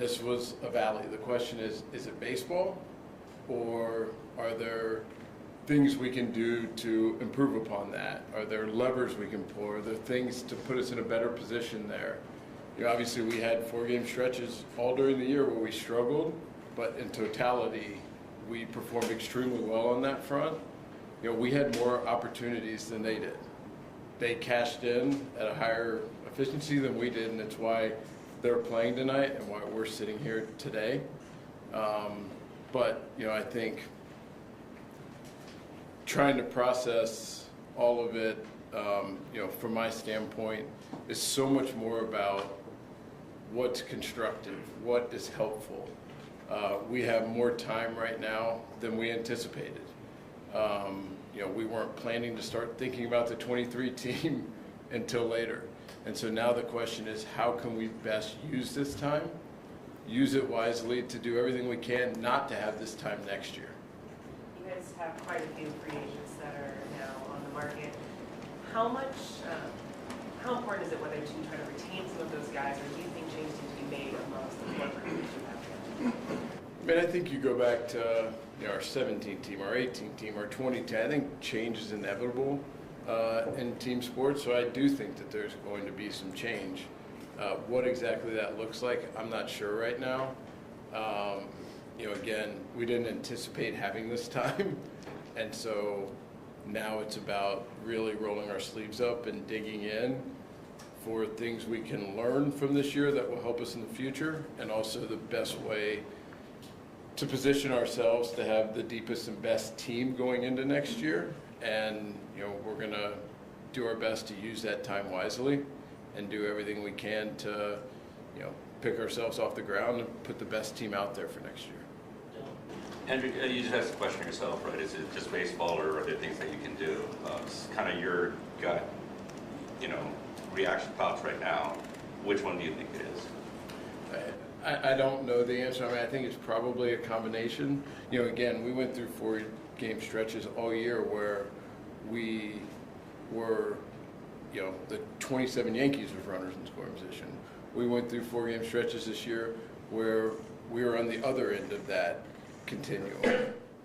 this was a valley. The question is it baseball, or are there things we can do to improve upon that? Are there levers we can pull? Are there things to put us in a better position there? Obviously we had 4-game stretches all during the year where we struggled, but in totality, we performed extremely well on that front. We had more opportunities than they did. They cashed in at a higher efficiency than we did, and it's why they're playing tonight and why we're sitting here today. But I think trying to process all of it, from my standpoint, is so much more about what's constructive, what is helpful. We have more time right now than we anticipated. We weren't planning to start thinking about the 23 team until later. And so now the question is, how can we best use this time, use it wisely to do everything we can not to have this time next year. You guys have quite a few free agents that are now on the market. How important is it whether to try to retain some of those guys, or do you think changes need to be made amongst the core group you have there? I think you go back to our 17 team, our 18 team, our 20 team. I think change is inevitable in team sports, so I do think that there's going to be some change. What exactly that looks like, I'm not sure right now. Again, we didn't anticipate having this time, and so now it's about really rolling our sleeves up and digging in for things we can learn from this year that will help us in the future, and also the best way to position ourselves to have the deepest and best team going into next year. And we're going to do our best to use that time wisely and do everything we can to pick ourselves off the ground and put the best team out there for next year. Andrew, you just asked the question yourself, right? Is it just baseball, or are there things that you can do? It's kind of your gut, reaction thoughts right now. Which one do you think it is? I don't know the answer. I think it's probably a combination. Again, we went through 4-game stretches all year where we were, the 27 Yankees with runners in scoring position. We went through 4-game stretches this year where we were on the other end of that continuum.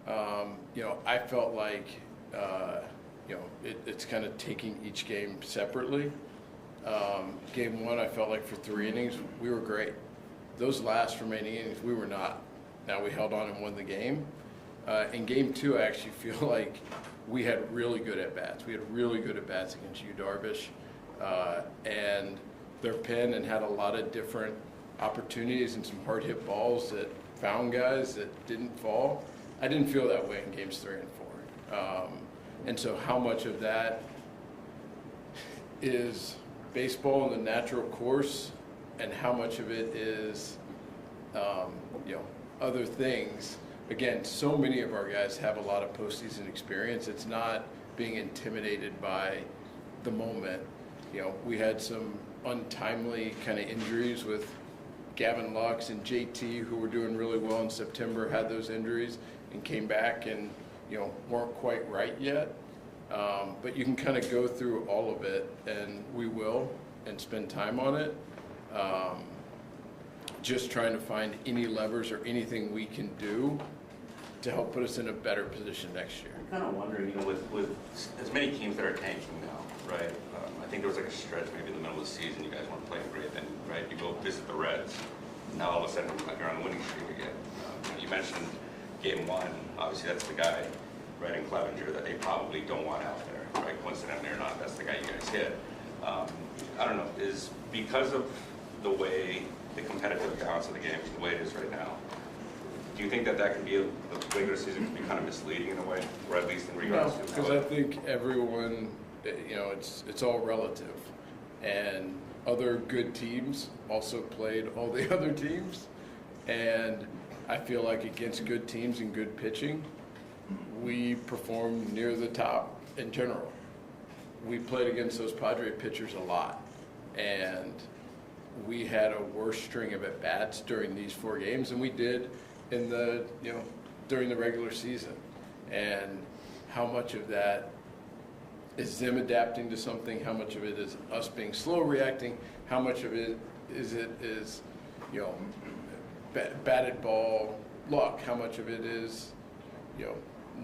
I felt like, it's kind of taking each game separately. Game 1, I felt like for 3 innings, we were great. Those last remaining innings, we were not. Now we held on and won the game. In Game 2, I actually feel like we had really good at-bats. We had really good at-bats against Yu Darvish and their pen, and had a lot of different opportunities and some hard-hit balls that found guys that didn't fall. I didn't feel that way in Games 3 and 4. And so how much of that is baseball in the natural course, and how much of it is, other things. Again, so many of our guys have a lot of postseason experience. It's not being intimidated by the moment. We had some untimely kind of injuries with Gavin Lux and JT, who were doing really well in September, had those injuries and came back and, weren't quite right yet. But you can kind of go through all of it, and we will, and spend time on it. Just trying to find any levers or anything we can do to help put us in a better position next year. I'm kind of wondering, with as many teams that are tanking now, right? I think there was like a stretch maybe in the middle of the season, you guys weren't playing great, then, right? You go visit the Reds, now all of a sudden you're on a winning streak again. You mentioned Game 1, obviously that's the guy, right, in Clevenger that they probably don't want out there, right? Coincidentally or not, that's the guy you guys hit. I don't know, is because of the way the competitive balance of the game is the way it is right now, do you think that can be the regular season can be kind of misleading in a way, or at least in regards to? Because I think everyone, it's all relative, and other good teams also played all the other teams, and I feel like against good teams and good pitching, we performed near the top in general. We played against those Padre pitchers a lot, and we had a worse string of at-bats during these 4 games than we did in the, during the regular season. And how much of that is them adapting to something, how much of it is us being slow reacting, how much of it is batted ball luck? How much of it is,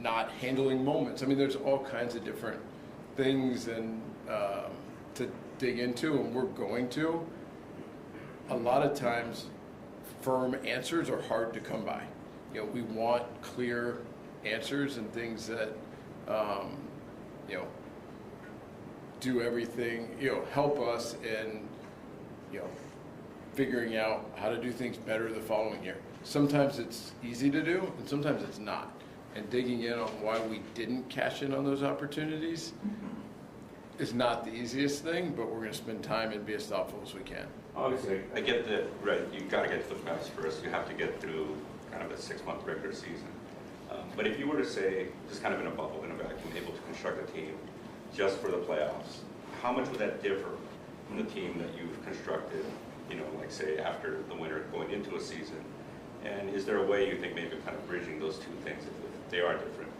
not handling moments? I mean, there's all kinds of different things and to dig into, and we're going to. A lot of times, firm answers are hard to come by. We want clear answers and things that, do everything, help us in, figuring out how to do things better the following year. Sometimes it's easy to do, and sometimes it's not. And digging in on why we didn't cash in on those opportunities is not the easiest thing, but we're going to spend time and be as thoughtful as we can. Obviously, I get that, right, you've got to get to the playoffs first. You have to get through kind of a 6-month regular season. But if you were to say, just kind of in a bubble, in a vacuum, able to construct a team just for the playoffs, how much would that differ from the team that you've constructed, like say after the winter going into a season? And is there a way you think maybe kind of bridging those two things if they are different?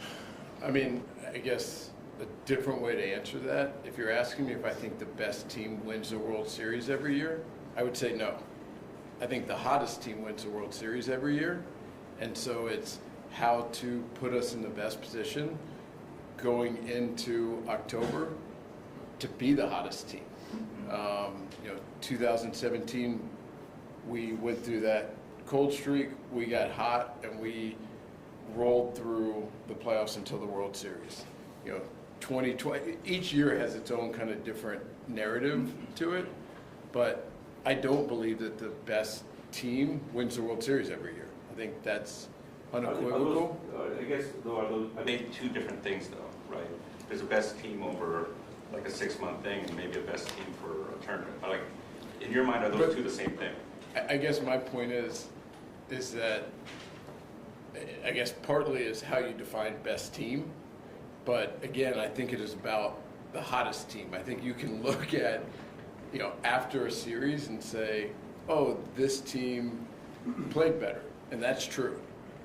I mean, I guess a different way to answer that, if you're asking me if I think the best team wins the World Series every year, I would say no. I think the hottest team wins the World Series every year, and so it's how to put us in the best position going into October to be the hottest team. 2017, we went through that cold streak, we got hot, and we rolled through the playoffs until the World Series. 2020, each year has its own kind of different narrative to it, but I don't believe that the best team wins the World Series every year. I think that's unequivocal. I think two different things though, right? There's a best team over like a 6-month thing, and maybe a best team for a tournament. Like, in your mind, are those two the same thing? I guess my point is that, I guess partly is how you define best team, but again, I think it is about the hottest team. I think you can look at, after a series and say, oh, this team played better, and that's true.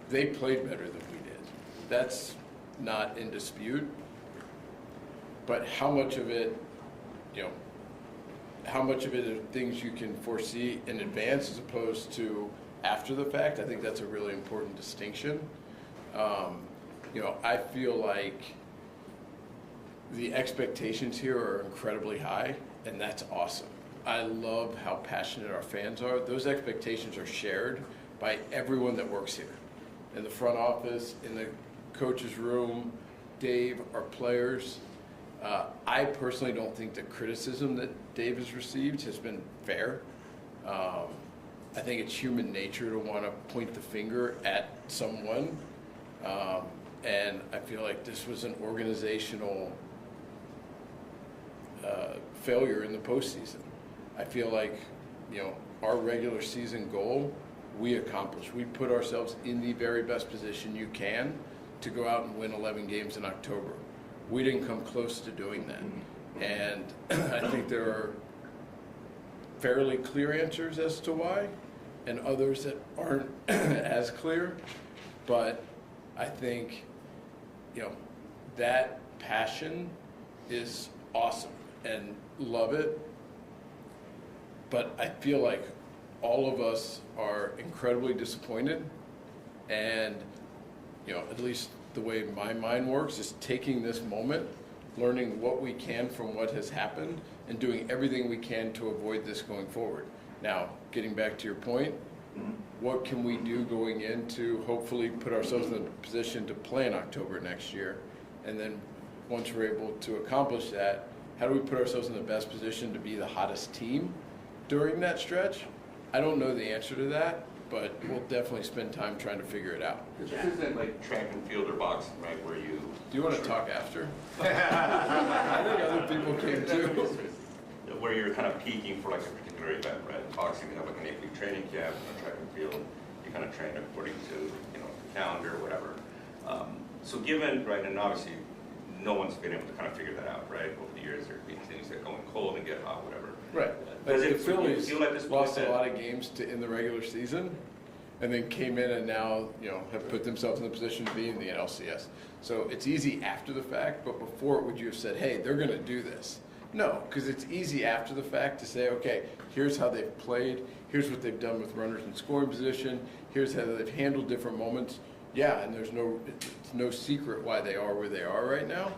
They played better than we did. That's not in dispute. But how much of it, how much of it are things you can foresee in advance as opposed to after the fact? I think that's a really important distinction. I feel like the expectations here are incredibly high, and that's awesome. I love how passionate our fans are. Those expectations are shared by everyone that works here. In the front office, in the coach's room, Dave, our players. I personally don't think the criticism that Dave has received has been fair. I think it's human nature to want to point the finger at someone. And I feel like this was an organizational failure in the postseason. I feel like, our regular season goal, we accomplished. We put ourselves in the very best position you can to go out and win 11 games in October. We didn't come close to doing that. And I think there are fairly clear answers as to why, and others that aren't as clear. But I think, that passion is awesome and love it. But I feel like all of us are incredibly disappointed, and, at least the way my mind works is taking this moment, learning what we can from what has happened, and doing everything we can to avoid this going forward. Now, getting back to your point, what can we do going into hopefully put ourselves in a position to play in October next year? And then once we're able to accomplish that, how do we put ourselves in the best position to be the hottest team during that stretch? I don't know the answer to that, but we'll definitely spend time trying to figure it out. This isn't like track and field or boxing, right, where you... Do you want to talk after? I think other people came too. Where you're kind of peaking for like a particular event, right? Boxing, you have like an 8-week training camp, track and field, you kind of train according to, the calendar or whatever. So given, right, and obviously no one's been able to kind of figure that out, right? Over the years, there have been things that go in cold and get hot, whatever. Right. Does Like it the Phillies feel like this lost a lot of games in the regular season, and then came in and now, have put themselves in the position to be in the NLCS. So it's easy after the fact, but before, would you have said, hey, they're going to do this? No, because it's easy after the fact to say, okay, here's how they've played, here's what they've done with runners in scoring position, here's how they've handled different moments. Yeah, and it's no secret why they are where they are right now.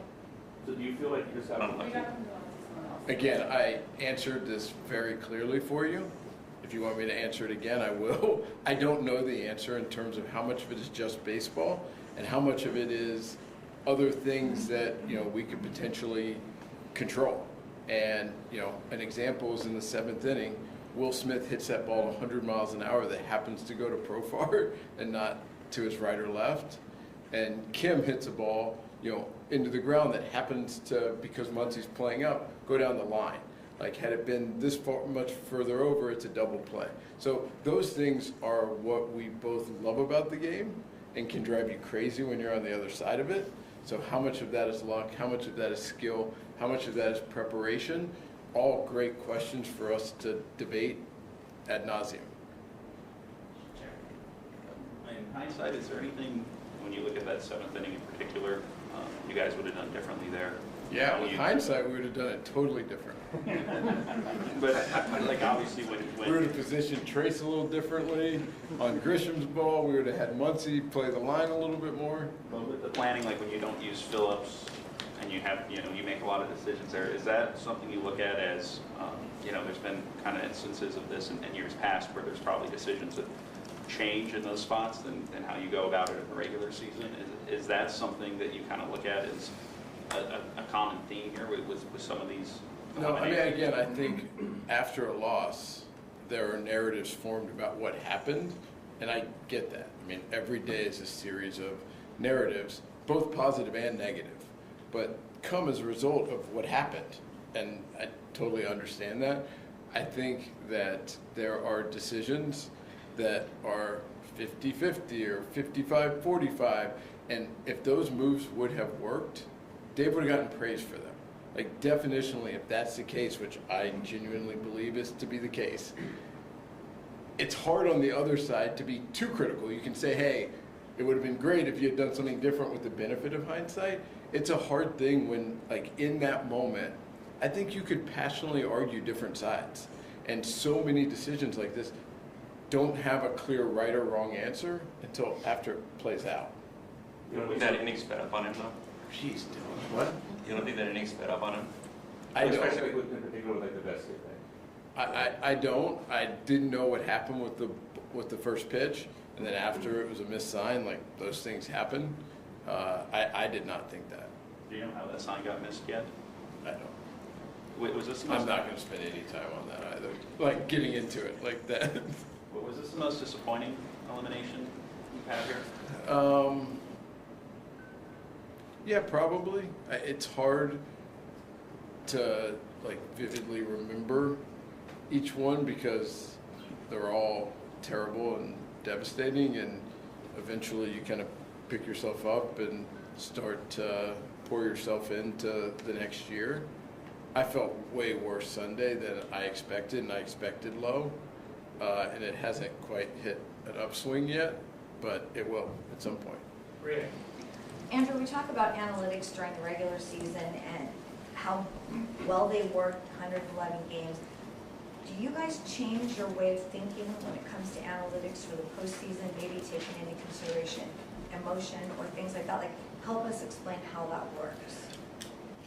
So do you feel like you just have Again, I answered this very clearly for you. If you want me to answer it again, I will. I don't know the answer in terms of how much of it is just baseball and how much of it is other things that, we could potentially control. And, an example is in the 7th inning, Will Smith hits that ball 100 miles an hour that happens to go to Profar and not to his right or left. And Kim hits a ball, into the ground that happens to, because Muncie's playing up, go down the line. Like, had it been this far, much further over, it's a double play. So those things are what we both love about the game and can drive you crazy when you're on the other side of it. So how much of that is luck? How much of that is skill? How much of that is preparation? All great questions for us to debate ad nauseum. In hindsight, is there anything, when you look at that 7th inning in particular, you guys would have done differently there? Yeah, with hindsight, we would have done it totally different. But like obviously when We would have positioned Trace a little differently. On Grisham's ball, we would have had Muncie play the line a little bit more. Well, with the planning, like when you don't use Phillips and you have, you make a lot of decisions there, is that something you look at as, there's been kind of instances of this in years past where there's probably decisions that change in those spots than how you go about it in the regular season? Is that something that you kind of look at as a common theme here with some of these? No, again, I think after a loss, there are narratives formed about what happened, and I get that. Every day is a series of narratives, both positive and negative, but come as a result of what happened, and I totally understand that. I think that there are decisions that are 50-50 or 55-45, and if those moves would have worked, Dave would have gotten praise for them. Like, definitionally, if that's the case, which I genuinely believe is to be the case, it's hard on the other side to be too critical. You can say, hey, it would have been great if you had done something different with the benefit of hindsight. It's a hard thing when, like, in that moment, I think you could passionately argue different sides. And so many decisions like this don't have a clear right or wrong answer until after it plays out. You don't think that inning sped up on him, though? Jeez, Dylan, what? You don't think that inning sped up on him? I don't. Especially in particular with like the best thing. I don't. I didn't know what happened with the first pitch, and then after it was a missed sign. Like, those things happen. I did not think that. Do you know how that sign got missed yet? I don't. Wait, was this? I'm not going to spend any time on that either. Like, getting into it like that. Was this the most disappointing elimination you've had here? Yeah, probably. It's hard to, like, vividly remember each one because they're all terrible and devastating, and eventually you kind of pick yourself up and start to pour yourself into the next year. I felt way worse Sunday than I expected, and I expected low, and it hasn't quite hit an upswing yet, but it will at some point. Really? Andrew, we talk about analytics during the regular season and how well they work, 111 games. Do you guys change your way of thinking when it comes to analytics for the postseason, maybe taking into consideration emotion or things like that? Like, help us explain how that works.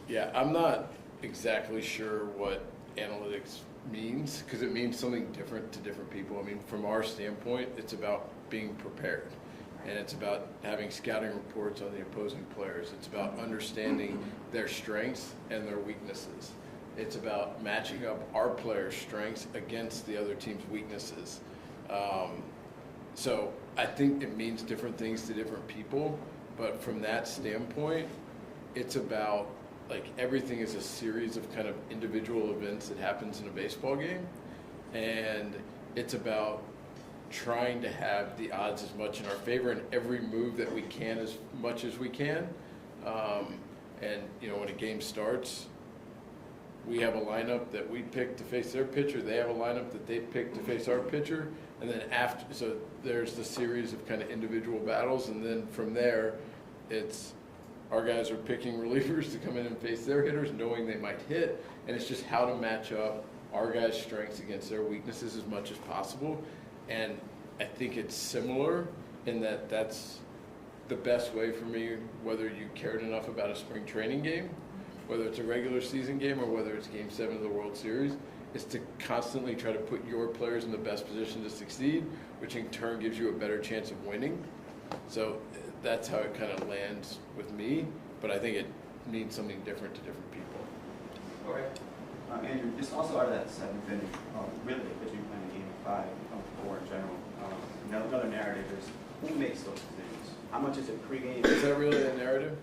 Yeah, I'm not exactly sure what analytics means because it means something different to different people. From our standpoint, it's about being prepared. And it's about having scouting reports on the opposing players. It's about understanding their strengths and their weaknesses. It's about matching up our players' strengths against the other team's weaknesses. So I think it means different things to different people, but from that standpoint, it's about, like, everything is a series of kind of individual events that happens in a baseball game, and it's about trying to have the odds as much in our favor in every move that we can as much as we can. And, when a game starts, we have a lineup that we pick to face their pitcher. They have a lineup that they pick to face our pitcher. And then so there's the series of kind of individual battles. And then from there, it's our guys are picking relievers to come in and face their hitters, knowing they might hit. And it's just how to match up our guys' strengths against their weaknesses as much as possible. And I think it's similar in that that's the best way for me, whether you cared enough about a spring training game, whether it's a regular season game or whether it's Game 7 of the World Series, is to constantly try to put your players in the best position to succeed, which in turn gives you a better chance of winning. So that's how it kind of lands with me, but I think it means something different to different people. All right. Andrew, just also out of that seventh inning, really, because you're playing a game of 5, 4 in general, another narrative is who makes those decisions? How much is it pregame? Is that really a narrative?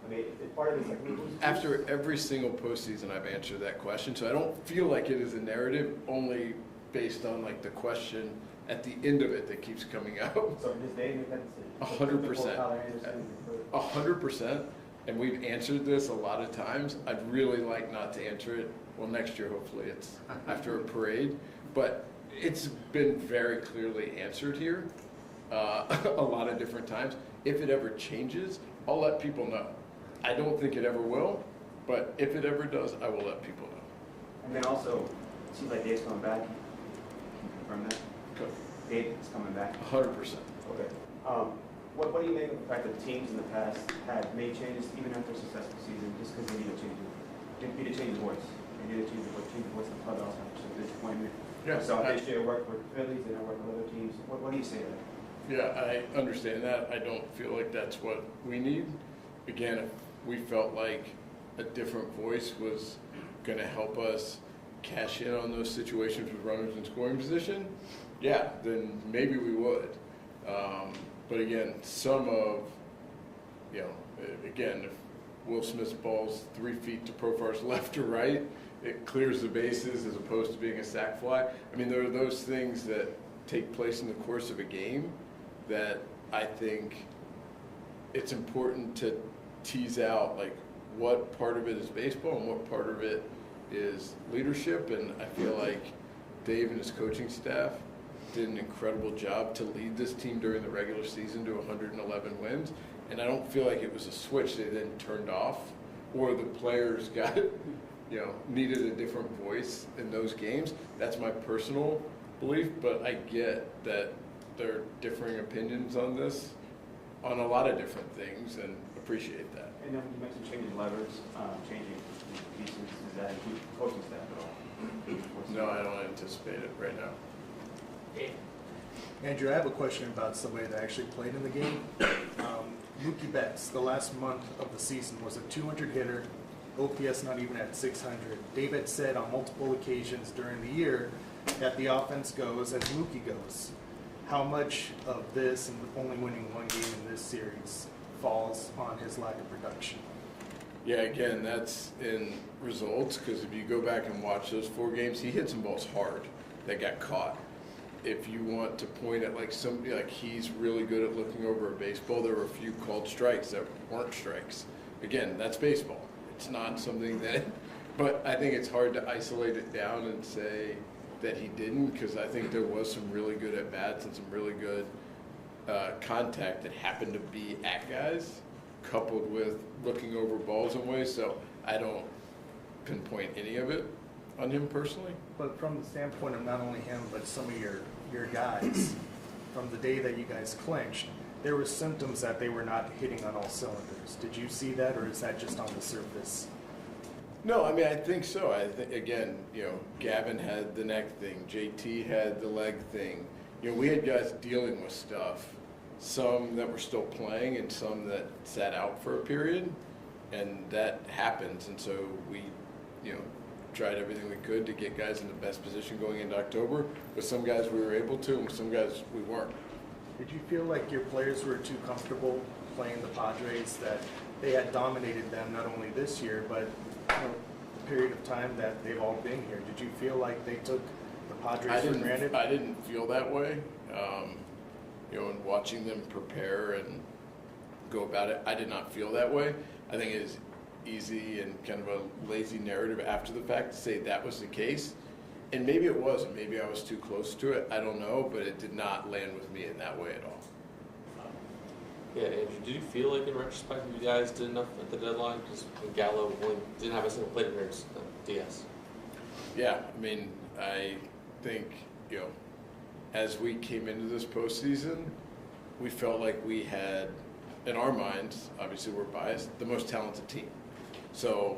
I mean, part of it is like, who's After every single postseason, I've answered that question, so I don't feel like it is a narrative, only based on like the question at the end of it that keeps coming out. So does Dave make that decision? 100%. 100%. And we've answered this a lot of times. I'd really like not to answer it. Well, next year, hopefully, it's after a parade. But it's been very clearly answered here a lot of different times. If it ever changes, I'll let people know. I don't think it ever will, but if it ever does, I will let people know. And then also, it seems like Dave's coming back. Can you confirm that? Good. Dave is coming back. 100%. Okay. What do you make of the fact that teams in the past had made changes even after a successful season just because they need to change the voice? They need to change the voice of the clubhouse after some disappointment. Yeah. So this year worked with Phillies, they don't work with other teams. What do you say to that? Yeah, I understand that. I don't feel like that's what we need. Again, if we felt like a different voice was going to help us cash in on those situations with runners in scoring position, yeah, then maybe we would. But again, again, if Will Smith's ball's 3 feet to Profar's left or right, it clears the bases as opposed to being a sac fly. I mean, there are those things that take place in the course of a game that I think it's important to tease out, like what part of it is baseball and what part of it is leadership. And I feel like Dave and his coaching staff did an incredible job to lead this team during the regular season to 111 wins. And I don't feel like it was a switch they then turned off, or the players got, needed a different voice in those games. That's my personal belief, but I get that there are differing opinions on this, on a lot of different things, and appreciate that. And then you mentioned changing levers, changing pieces. Does that include coaching staff at all? No, I don't anticipate it right now. Andrew, I have a question about somebody that actually played in the game. Mookie Betts, the last month of the season, was a 200 hitter, OPS not even at 600. David said on multiple occasions during the year that the offense goes as Mookie goes. How much of this, and only winning one game in this series, falls on his lack of production? Yeah, again, that's in results, because if you go back and watch those 4 games, he hit some balls hard that got caught. If you want to point at like somebody like he's really good at looking over a baseball, there were a few called strikes that weren't strikes. Again, that's baseball. It's not something that, but I think it's hard to isolate it down and say that he didn't, because I think there was some really good at bats and some really good contact that happened to be at guys, coupled with looking over balls in ways. So I don't pinpoint any of it on him personally. But from the standpoint of not only him, but some of your guys, from the day that you guys clinched, there were symptoms that they were not hitting on all cylinders. Did you see that, or is that just on the surface? No, I mean, I think so. I think, again, Gavin had the neck thing, JT had the leg thing. We had guys dealing with stuff, some that were still playing and some that sat out for a period, and that happens. And so we, tried everything we could to get guys in the best position going into October. With some guys we were able to, and with some guys we weren't. Did you feel like your players were too comfortable playing the Padres, that they had dominated them not only this year, but the period of time that they've all been here? Did you feel like they took the Padres for granted? I didn't feel that way. And watching them prepare and go about it, I did not feel that way. I think it is easy and kind of a lazy narrative after the fact to say that was the case. And maybe it wasn't. Maybe I was too close to it. I don't know, but it did not land with me in that way at all. Yeah, Andrew, did you feel like in retrospect you guys did enough at the deadline? Because Gallo didn't have a single plate appearance on DS. Yeah, I mean, I think, as we came into this postseason, we felt like we had, in our minds, obviously we're biased, the most talented team. So,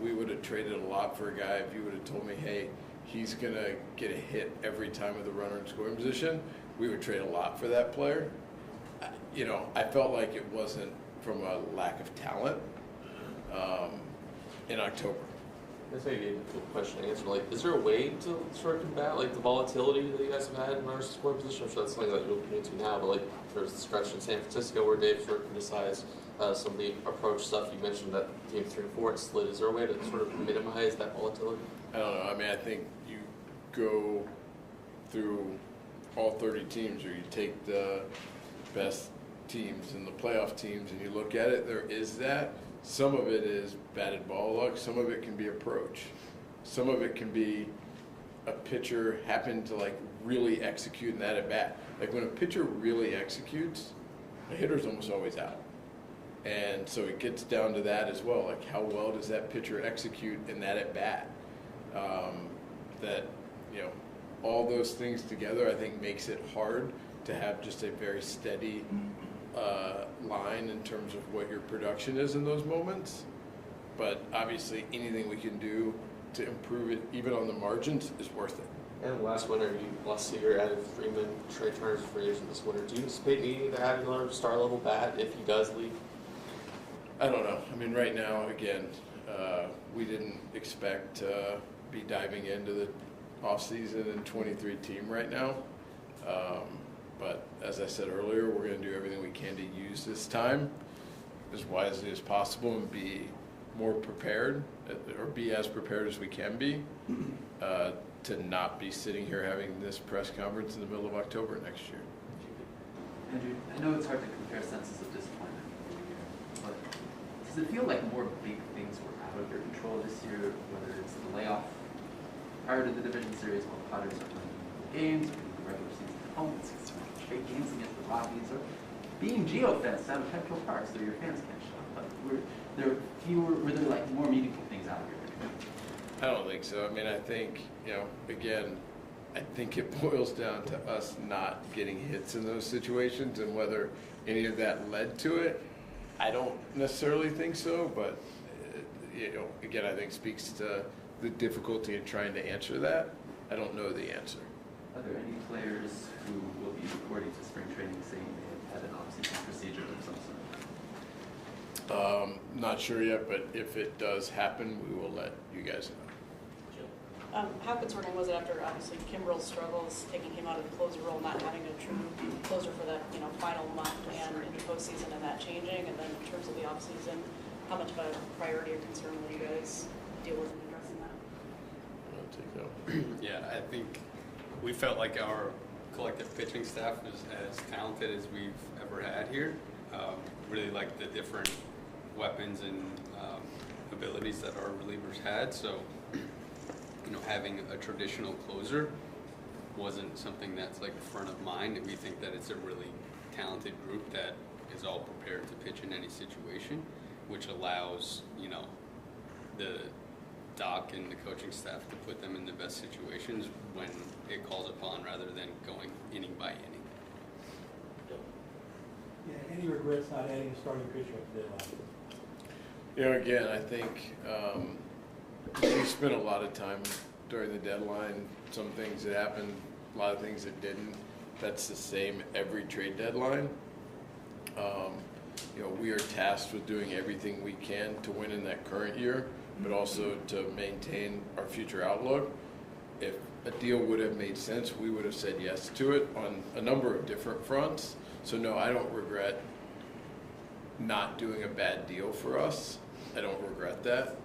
we would have traded a lot for a guy if you would have told me, hey, he's going to get a hit every time with the runner in scoring position. We would trade a lot for that player. I felt like it wasn't from a lack of talent in October. This may be a difficult question to answer. Like, is there a way to sort of combat like the volatility that you guys have had in runners in scoring position? I'm sure that's something that you're looking into now. But like, there's the stretch in San Francisco where Dave sort of criticized some of the approach stuff. You mentioned that game 3 and 4 it slid. Is there a way to sort of minimize that volatility? I don't know. I mean, I think you go through all 30 teams, or you take the best teams and the playoff teams, and you look at it. There is that. Some of it is batted ball luck. Some of it can be approach. Some of it can be a pitcher happened to like really execute in that at bat. Like when a pitcher really executes, a hitter's almost always out. And so it gets down to that as well. Like how well does that pitcher execute in that at bat? That all those things together, I think, makes it hard to have just a very steady line in terms of what your production is in those moments. But obviously anything we can do to improve it, even on the margins, is worth it. And last year added Freeman, Trey Turner's free agent this winter. Do you anticipate needing to add another star level bat if he does leave? I don't know. I mean, right now, again, we didn't expect to be diving into the offseason and 23 team right now. But as I said earlier, we're going to do everything we can to use this time as wisely as possible and be more prepared, or be as prepared as we can be, to not be sitting here having this press conference in the middle of October next year. Andrew, I know it's hard to compare senses of disappointment every year, but does it feel like more big things were out of your control this year, whether it's the layoff prior to the division series while the Padres are playing games, or the regular season opponents, straight games against the Rockies, or being geofenced out of Petco Park so your fans can't show up? But were there like more meaningful things out of your control? I don't think so. I mean, I think, again, I think it boils down to us not getting hits in those situations, and whether any of that led to it, I don't necessarily think so, but, again, I think speaks to the difficulty in trying to answer that. I don't know the answer. Are there any players who will be reporting to spring training saying they have had an off-season procedure of some sort? Not sure yet, but if it does happen, we will let you guys know. How concerning was it after obviously Kimbrel's struggles, taking him out of the closer role, not having a true closer for that final month and in the postseason, and that changing? And then in terms of the offseason, how much of a priority or concern will you guys deal with in addressing that? I'll take that. Yeah, I think we felt like our collective pitching staff was as talented as we've ever had here. Really like the different weapons and abilities that our relievers had. So, having a traditional closer wasn't something that's like front of mind. And we think that it's a really talented group that is all prepared to pitch in any situation, which allows, the doc and the coaching staff to put them in the best situations when it calls upon, rather than going inning by inning. Yeah, any regrets not adding a starting pitcher at the deadline? Again, I think we spent a lot of time during the deadline. Some things that happened, a lot of things that didn't. That's the same every trade deadline. We are tasked with doing everything we can to win in that current year, but also to maintain our future outlook. If a deal would have made sense, we would have said yes to it on a number of different fronts. So no, I don't regret not doing a bad deal for us. I don't regret that.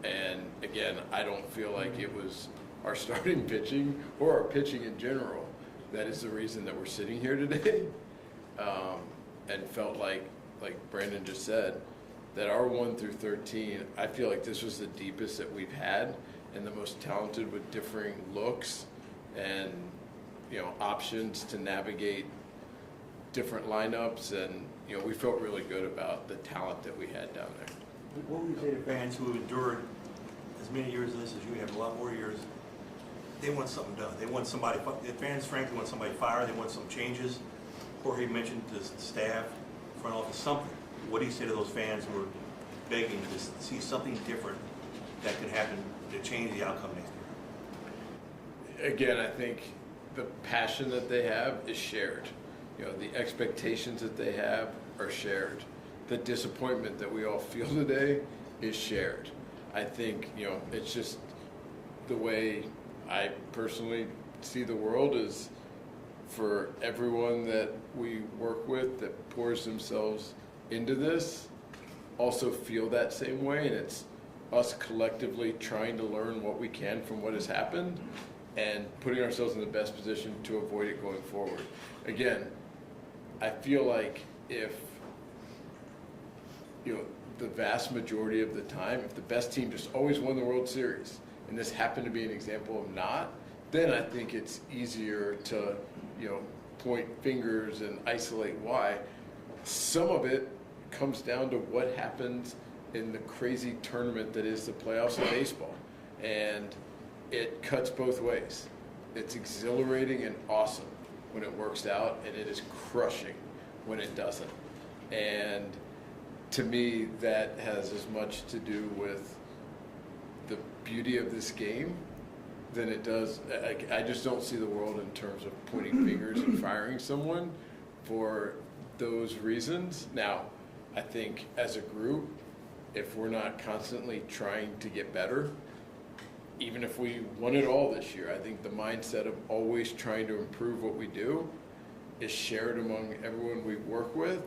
And again, I don't feel like it was our starting pitching or our pitching in general that is the reason that we're sitting here today. And felt like Brandon just said, that our 1 through 13, I feel like this was the deepest that we've had, and the most talented, with differing looks and options to navigate different lineups, and we felt really good about the talent that we had down there. What would you say to fans who have endured as many years of this as you have, a lot more years. They want something done. They want somebody, the fans frankly want somebody fired, they want some changes. Jorge mentioned the staff, front office, something. What do you say to those fans who are begging to see something different that could happen to change the outcome next year? Again, I think the passion that they have is shared. You know, the expectations that they have are shared. The disappointment that we all feel today is shared. I think, you know, it's just the way I personally see the world is for everyone that we work with that pours themselves into this also feel that same way, and it's us collectively trying to learn what we can from what has happened and putting ourselves in the best position to avoid it going forward. Again, I feel like if, you know, the vast majority of the time, if the best team just always won the World Series, and this happened to be an example of not, then I think it's easier to, you know, point fingers and isolate why. Some of it comes down to what happens in the crazy tournament that is the playoffs of baseball. And it cuts both ways. It's exhilarating and awesome when it works out, and it is crushing when it doesn't. And to me, that has as much to do with the beauty of this game than it does. I just don't see the world in terms of pointing fingers and firing someone for those reasons. Now, I think as a group, if we're not constantly trying to get better, even if we won it all this year, I think the mindset of always trying to improve what we do is shared among everyone we work with,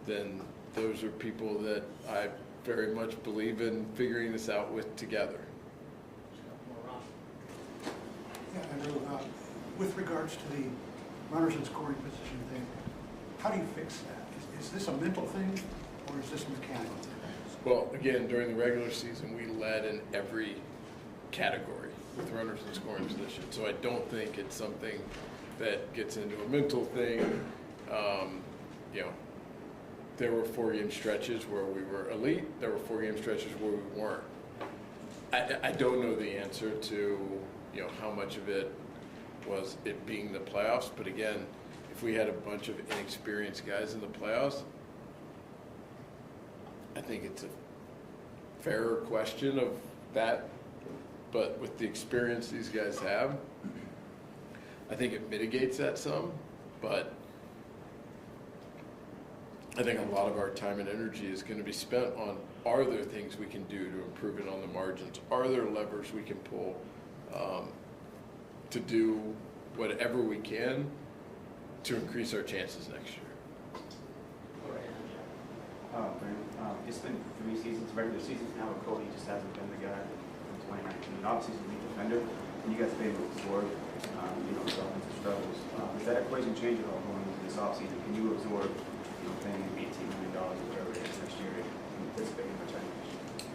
then those are people that I very much believe in figuring this out with together. Yeah, Andrew, with regards to the runners in scoring position thing, how do you fix that? Is this a mental thing or is this mechanical? Well, again, during the regular season, we led in every category with runners in scoring position. So I don't think it's something that gets into a mental thing. You know, there were 4-game stretches where we were elite. There were 4-game stretches where we weren't. I don't know the answer to, you know, how much of it was it being the playoffs. But again, if we had a bunch of inexperienced guys in the playoffs, I think it's a fairer question of that. But with the experience these guys have, I think it mitigates that some. But I think a lot of our time and energy is going to be spent on, are there things we can do to improve it on the margins? Are there levers we can pull to do whatever we can to increase our chances next year? It's been 3 seasons, regular seasons now, where Cody just hasn't been the guy from 2019. Obviously, he's a lead defender, and you guys have been able to absorb, you know, his offensive struggles. Does that equation change at all going into this offseason? Can you absorb, you know, paying him $18 million or whatever it is next year and anticipating much change?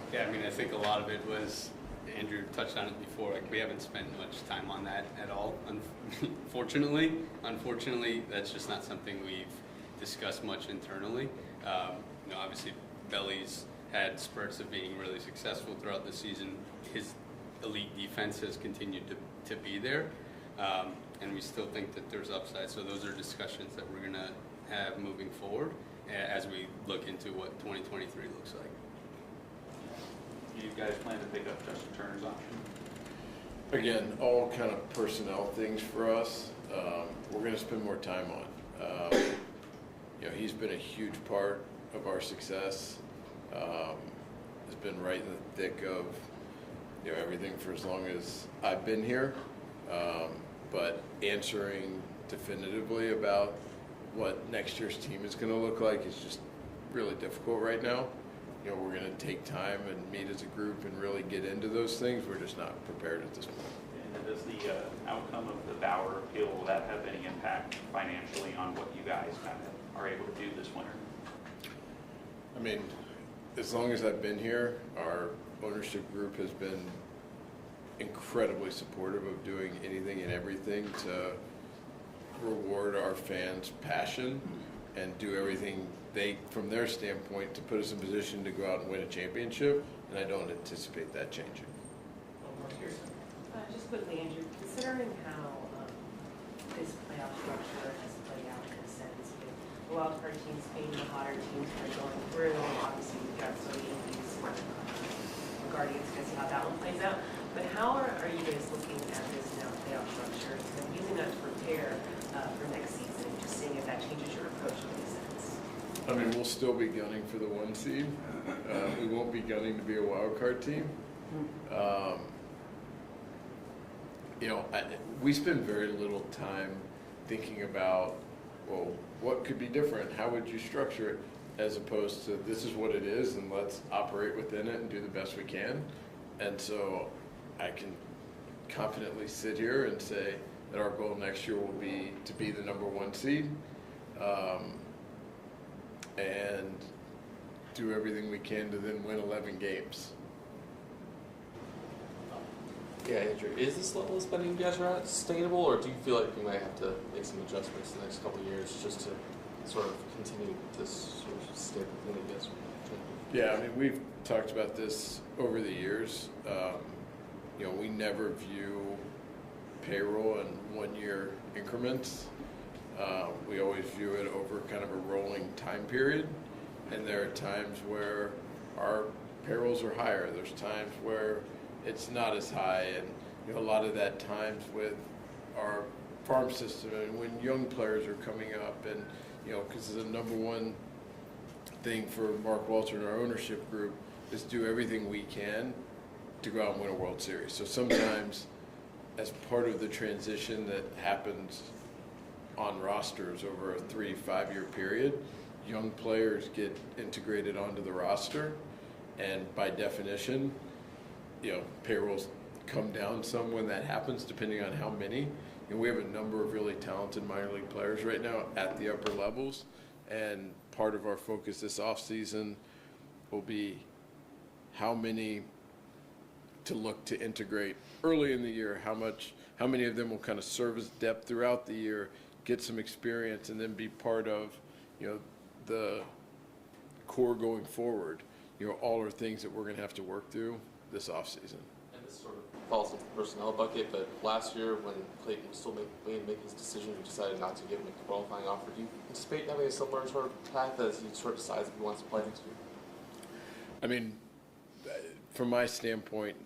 Yeah, I mean, I think a lot of it was, Andrew touched on it before, like we haven't spent much time on that at all, unfortunately. Unfortunately, that's just not something we've discussed much internally. You know, obviously, Belly's had spurts of being really successful throughout the season. His elite defense has continued to be there, and we still think that there's upside. So those are discussions that we're going to have moving forward as we look into what 2023 looks like. Do you guys plan to pick up Justin Turner's option? Again, all kind of personnel things for us. We're going to spend more time on. You know, he's been a huge part of our success. Has been right in the thick of, you know, everything for as long as I've been here. But answering definitively about what next year's team is going to look like is just really difficult right now. You know, we're going to take time and meet as a group and really get into those things. We're just not prepared at this point. And does the outcome of the Bauer appeal, will that have any impact financially on what you guys kind of are able to do this winter? I mean, as long as I've been here, our ownership group has been incredibly supportive of doing anything and everything to reward our fans' passion and do everything from their standpoint, to put us in position to go out and win a championship, and I don't anticipate that changing. Just quickly, Andrew, considering how this playoff structure has played out in a sense, with the wildcard teams being the hotter teams that are going through, obviously we've got so many of these Guardians, to see how that one plays out. But how are you guys looking at this now playoff structure and using that to prepare for next season, just seeing if that changes your approach in any sense? I mean, we'll still be gunning for the 1 seed. We won't be gunning to be a wild card team. We spend very little time thinking about, well, what could be different? How would you structure it? As opposed to, this is what it is, and let's operate within it and do the best we can. And so I can confidently sit here and say that our goal next year will be to be the number 1 seed, and do everything we can to then win 11 games. Yeah, Andrew, is this level of spending you guys are at sustainable, or do you feel like you might have to make some adjustments in the next couple of years just to sort of continue this sort of stable thing, I guess? Yeah, I mean, we've talked about this over the years. We never view payroll in 1-year increments. We always view it over kind of a rolling time period. And there are times where our payrolls are higher. There's times where it's not as high. And, a lot of that times with our farm system and when young players are coming up, and, because the number one thing for Mark Walter and our ownership group is do everything we can to go out and win a World Series. So sometimes, as part of the transition that happens on rosters over a 3 to 5 year period, young players get integrated onto the roster, and by definition, payrolls come down some when that happens, depending on how many. We have a number of really talented minor league players right now at the upper levels, and part of our focus this offseason will be how many to look to integrate early in the year, how many of them will kind of serve as depth throughout the year, get some experience, and then be part of, the core going forward. All are things that we're going to have to work through this offseason. And this sort of falls into the personnel bucket, but last year when Clayton was still waiting to make his decision, he decided not to give him a qualifying offer. Do you anticipate having a similar sort of path as he sort of decides if he wants to play next year? I mean, from my standpoint,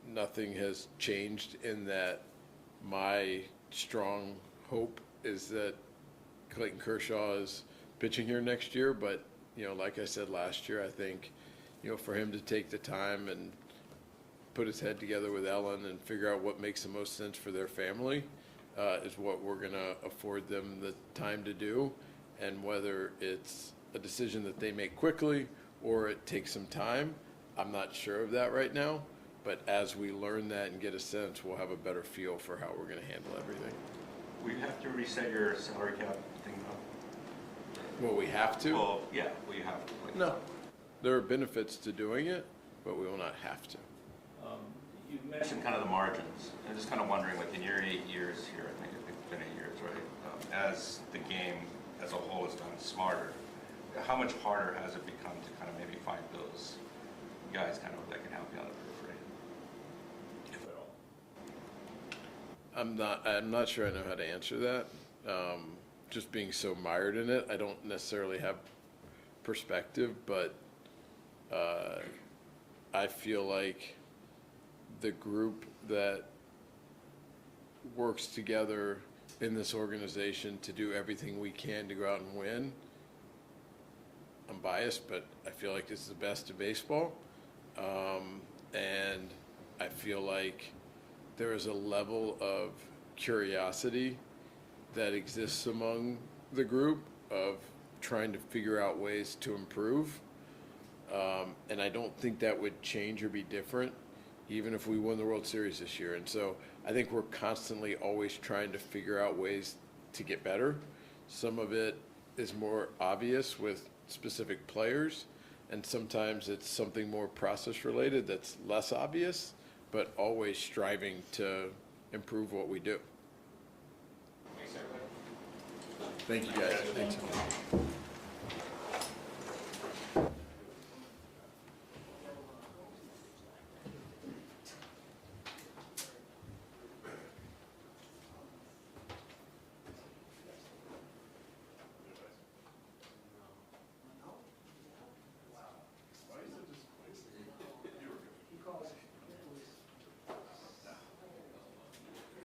nothing has changed in that. My strong hope is that Clayton Kershaw is pitching here next year, but, like I said last year, I think, for him to take the time and put his head together with Ellen and figure out what makes the most sense for their family is what we're going to afford them the time to do. And whether it's a decision that they make quickly or it takes some time, I'm not sure of that right now. But as we learn that and get a sense, we'll have a better feel for how we're going to handle everything. We have to reset your salary cap thing up. Will we have to? Well, yeah, we have to. No. There are benefits to doing it, but we will not have to. You mentioned kind of the margins. I'm just kind of wondering, in your 8 years here, I think it's been 8 years, right? As the game as a whole has gotten smarter, how much harder has it become to kind of maybe find those guys kind of that can help you on the periphery, if at all? I'm not sure I know how to answer that. Just being so mired in it, I don't necessarily have perspective, but I feel like the group that works together in this organization to do everything we can to go out and win, I'm biased, but I feel like this is the best of baseball. And I feel like there is a level of curiosity that exists among the group of trying to figure out ways to improve. And I don't think that would change or be different even if we won the World Series this year. And so I think we're constantly always trying to figure out ways to get better. Some of it is more obvious with specific players, and sometimes it's something more process related that's less obvious, but always striving to improve what we do. Thanks, everybody. Thank you, guys. Thank you.